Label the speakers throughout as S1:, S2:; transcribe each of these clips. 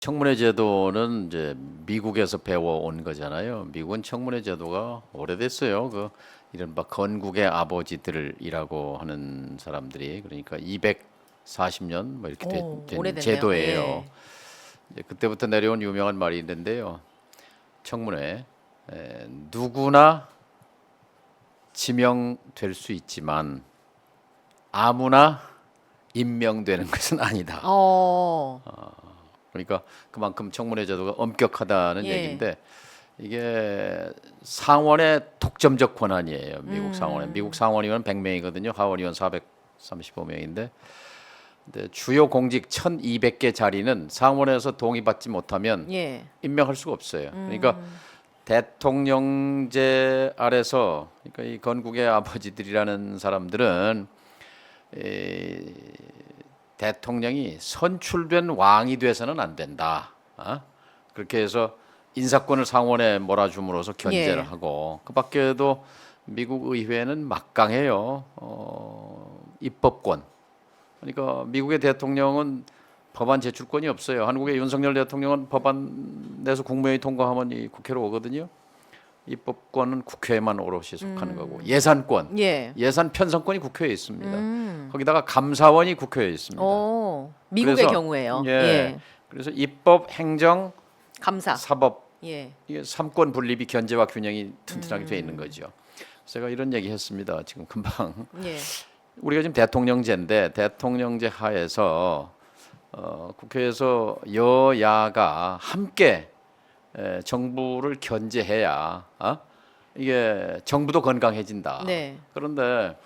S1: 청문회 제도는 이제 미국에서 배워온 거잖아요. 미국은 청문회 제도가 오래됐어요. 그 이른바 건국의 아버지들이라고 하는 사람들이 그러니까 240년 뭐 이렇게 된
S2: 오래됐네요.
S1: 제도예요.
S2: 예.
S1: 이제 그때부터 내려온 유명한 말이 있는데요. 청문회 누구나 지명될 수 있지만 아무나 임명되는 것은 아니다. 그러니까 그만큼 청문회 제도가 엄격하다는
S2: 예.
S1: 얘기인데 이게 상원의 독점적 권한이에요. 미국 상원에. 미국 상원의원 100명이거든요. 하원의원 435명인데 근데 주요 공직 1200개 자리는 상원에서 동의받지 못하면
S2: 예.
S1: 임명할 수가 없어요. 그러니까 대통령제 아래서 그러니까 이 건국의 아버지들이라는 사람들은 대통령이 선출된 왕이 돼서는 안 된다. 그렇게 해서 인사권을 상원에 몰아줌으로써 견제를
S2: 예.
S1: 하고 그 밖에도 미국 의회는 막강해요. 입법권. 그러니까 미국의 대통령은 법안 제출권이 없어요. 한국의 윤석열 대통령은 법안 내서 국무회의 통과하면 이 국회로 오거든요. 입법권은 국회에만 오롯이 속하는 거고 예산권,
S2: 예.
S1: 예산 편성권이 국회에 있습니다. 거기다가 감사원이 국회에 있습니다.
S2: 미국의
S1: 그래서,
S2: 경우에요.
S1: 예.
S2: 예.
S1: 그래서 입법, 행정,
S2: 감사.
S1: 사법
S2: 예.
S1: 이게 삼권 분립이 견제와 균형이 튼튼하게 돼 있는 거죠. 제가 이런 얘기 했습니다. 지금 금방
S2: 예.
S1: 우리가 지금 대통령제인데 대통령제 하에서 국회에서 여야가 함께 정부를 견제해야 이게 정부도 건강해진다.
S2: 네.
S1: 그런데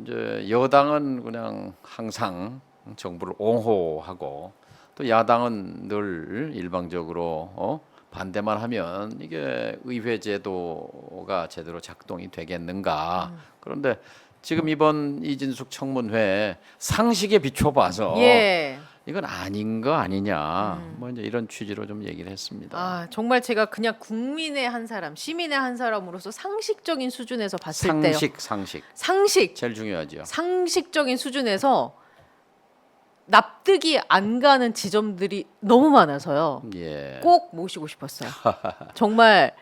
S1: 이제 여당은 그냥 항상 정부를 옹호하고 또 야당은 늘 일방적으로 반대만 하면 이게 의회 제도가 제대로 작동이 되겠는가? 그런데 지금 이번 이진숙 청문회 상식에 비춰봐서
S2: 예.
S1: 이건 아닌 거 아니냐? 뭐 이제 이런 취지로 좀 얘기를 했습니다.
S2: 아, 정말 제가 그냥 국민의 한 사람, 시민의 한 사람으로서 상식적인 수준에서 봤을 때요.
S1: 상식 제일 중요하죠.
S2: 상식적인 수준에서 납득이 안 가는 지점들이 너무 많아서요.
S1: 예.
S2: 꼭 모시고 싶었어요. 정말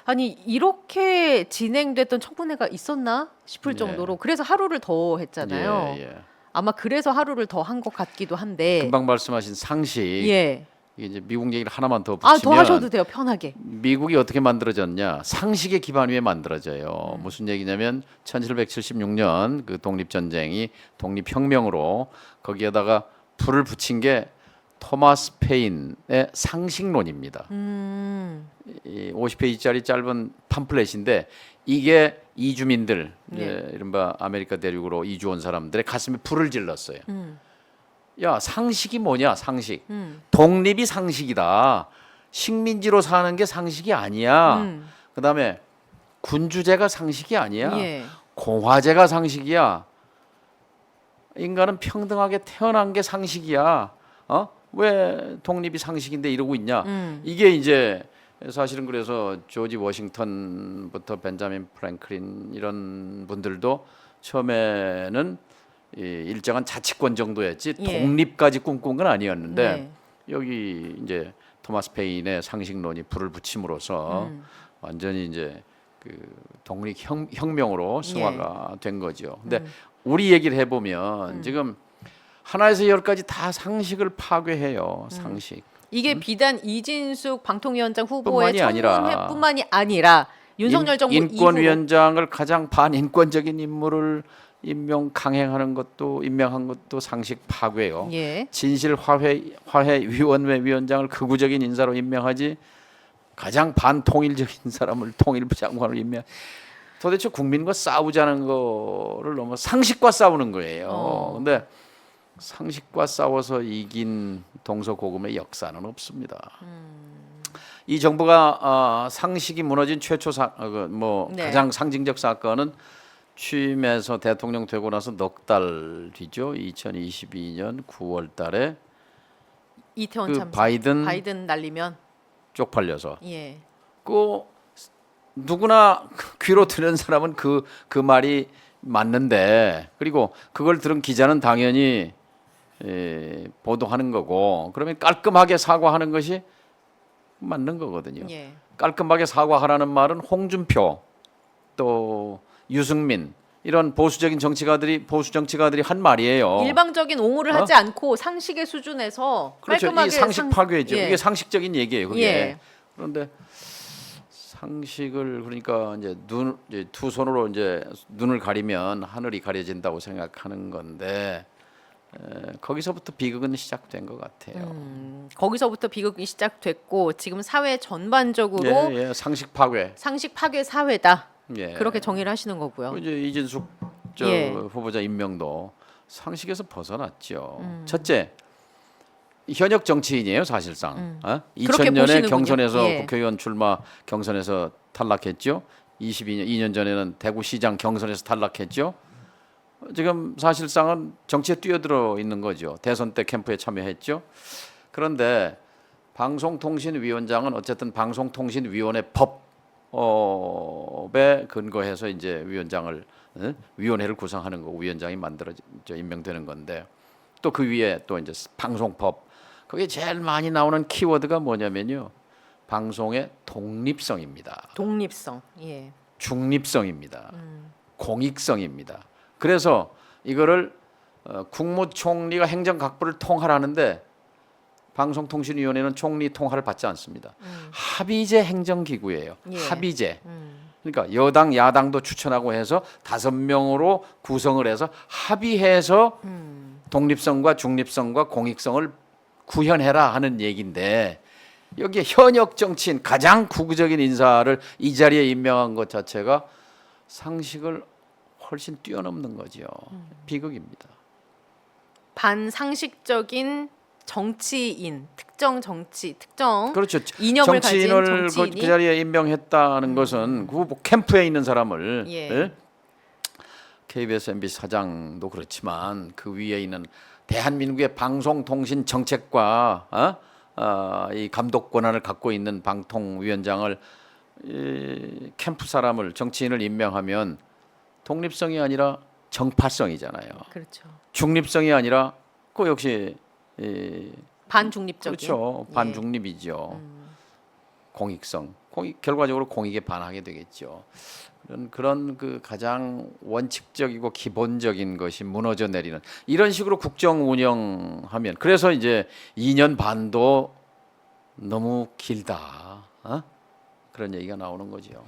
S2: 아니 이렇게 진행됐던 청문회가 있었나 싶을
S1: 예.
S2: 정도로 그래서 하루를 더 했잖아요.
S1: 예.
S2: 아마 그래서 하루를 더 한 것 같기도 한데.
S1: 금방 말씀하신 상식.
S2: 예.
S1: 이게 이제 미국 얘기를 하나만 더
S2: 아,
S1: 붙이면
S2: 더 하셔도 돼요. 편하게.
S1: 미국이 어떻게 만들어졌냐? 상식의 기반 위에 만들어져요. 무슨 얘기냐면 1776년 그 독립전쟁이 독립혁명으로 거기에다가 불을 붙인 게 토마스 페인의 상식론입니다. 이 50페이지짜리 짧은 팜플렛인데 이게 이주민들,
S2: 네.
S1: 이른바 아메리카 대륙으로 이주 온 사람들의 가슴에 불을 질렀어요. 야, 상식이 뭐냐? 상식. 독립이 상식이다. 식민지로 사는 게 상식이 아니야. 그다음에 군주제가 상식이 아니야.
S2: 예.
S1: 공화제가 상식이야. 인간은 평등하게 태어난 게 상식이야. 왜 독립이 상식인데 이러고 있냐? 이게 이제 사실은 그래서 조지 워싱턴부터 벤자민 프랭클린 이런 분들도 처음에는 이 일정한 자치권 정도였지
S2: 예.
S1: 독립까지 꿈꾼 건 아니었는데
S2: 네.
S1: 여기 이제 토마스 페인의 상식론이 불을 붙임으로써 완전히 이제 그 독립혁명으로 승화가 된 거죠. 근데 우리 얘기를 해보면 지금 하나에서 열까지 다 상식을 파괴해요. 상식.
S2: 이게 비단 이진숙 방통위원장 후보의
S1: 뿐만이 아니라
S2: 청문회뿐만이 아니라 윤석열 정부 이후로
S1: 인권위원장을 가장 반인권적인 인물을 임명한 것도 상식 파괴요.
S2: 예.
S1: 진실화해위원회 위원장을 극우적인 인사로 임명하지 가장 반통일적인 사람을 통일부 장관으로 임명. 도대체 국민과 싸우자는 거를 넘어 상식과 싸우는 거예요. 근데 상식과 싸워서 이긴 동서고금의 역사는 없습니다. 이 정부가 상식이 무너진 최초
S2: 네.
S1: 가장 상징적 사건은 취임해서 대통령 되고 나서 넉 달 뒤죠. 2022년 9월달에
S2: 이태원
S1: 그
S2: 참사.
S1: 바이든
S2: 날리면
S1: 쪽팔려서
S2: 예.
S1: 그 누구나 귀로 들은 사람은 그 말이 맞는데 그리고 그걸 들은 기자는 당연히 보도하는 거고 그러면 깔끔하게 사과하는 것이 맞는 거거든요.
S2: 예.
S1: 깔끔하게 사과하라는 말은 홍준표 또 유승민 이런 보수 정치가들이 한 말이에요.
S2: 일방적인 옹호를 하지 않고 상식의 수준에서
S1: 그렇죠.
S2: 깔끔하게
S1: 이 상식 파괴죠.
S2: 예.
S1: 이게 상식적인 얘기예요. 그게.
S2: 예.
S1: 그런데 상식을 그러니까 이제 이제 두 손으로 이제 눈을 가리면 하늘이 가려진다고 생각하는 건데 거기서부터 비극은 시작된 것 같아요.
S2: 거기서부터 비극이 시작됐고 지금 사회 전반적으로
S1: 예, 상식 파괴.
S2: 상식 파괴 사회다.
S1: 예.
S2: 그렇게 정의를 하시는 거고요.
S1: 이제 이진숙
S2: 예.
S1: 후보자 임명도 상식에서 벗어났죠. 첫째, 현역 정치인이에요 사실상.
S2: 그렇게
S1: 2000년에
S2: 보시는군요.
S1: 경선에서
S2: 예.
S1: 국회의원 출마 경선에서 탈락했죠. 2년 전에는 대구시장 경선에서 탈락했죠. 지금 사실상은 정치에 뛰어들어 있는 거죠. 대선 때 캠프에 참여했죠. 그런데 방송통신위원장은 어쨌든 방송통신위원회 법에 근거해서 이제 위원회를 구성하는 거고 위원장이 임명되는 건데 또 그 위에 또 이제 방송법 거기에 제일 많이 나오는 키워드가 뭐냐면요. 방송의 독립성입니다.
S2: 독립성. 예.
S1: 중립성입니다. 공익성입니다. 그래서 이거를 국무총리가 행정각부를 통할하는데 방송통신위원회는 총리 통할을 받지 않습니다. 합의제 행정기구예요.
S2: 예.
S1: 합의제. 그러니까 여당 야당도 추천하고 해서 5명으로 구성을 해서 합의해서 독립성과 중립성과 공익성을 구현해라 하는 얘기인데 여기에 현역 정치인 가장 구구적인 인사를 이 자리에 임명한 것 자체가 상식을 훨씬 뛰어넘는 거죠. 비극입니다.
S2: 반상식적인 정치인, 특정
S1: 그렇죠.
S2: 이념을 가진
S1: 정치인을
S2: 정치인이
S1: 그 자리에 임명했다는 것은 그 후보 캠프에 있는 사람을
S2: 예.
S1: KBS, MBC 사장도 그렇지만 그 위에 있는 대한민국의 방송통신 정책과 이 감독 권한을 갖고 있는 방통위원장을 캠프 사람을 정치인을 임명하면 독립성이 아니라 정파성이잖아요.
S2: 그렇죠.
S1: 중립성이 아니라 그 역시
S2: 반중립적인.
S1: 그렇죠.
S2: 예.
S1: 반중립이죠. 공익성. 결과적으로 공익에 반하게 되겠죠. 그런 그 가장 원칙적이고 기본적인 것이 무너져 내리는 이런 식으로 국정 운영하면 그래서 이제 2년 반도 너무 길다. 그런 얘기가 나오는 거죠.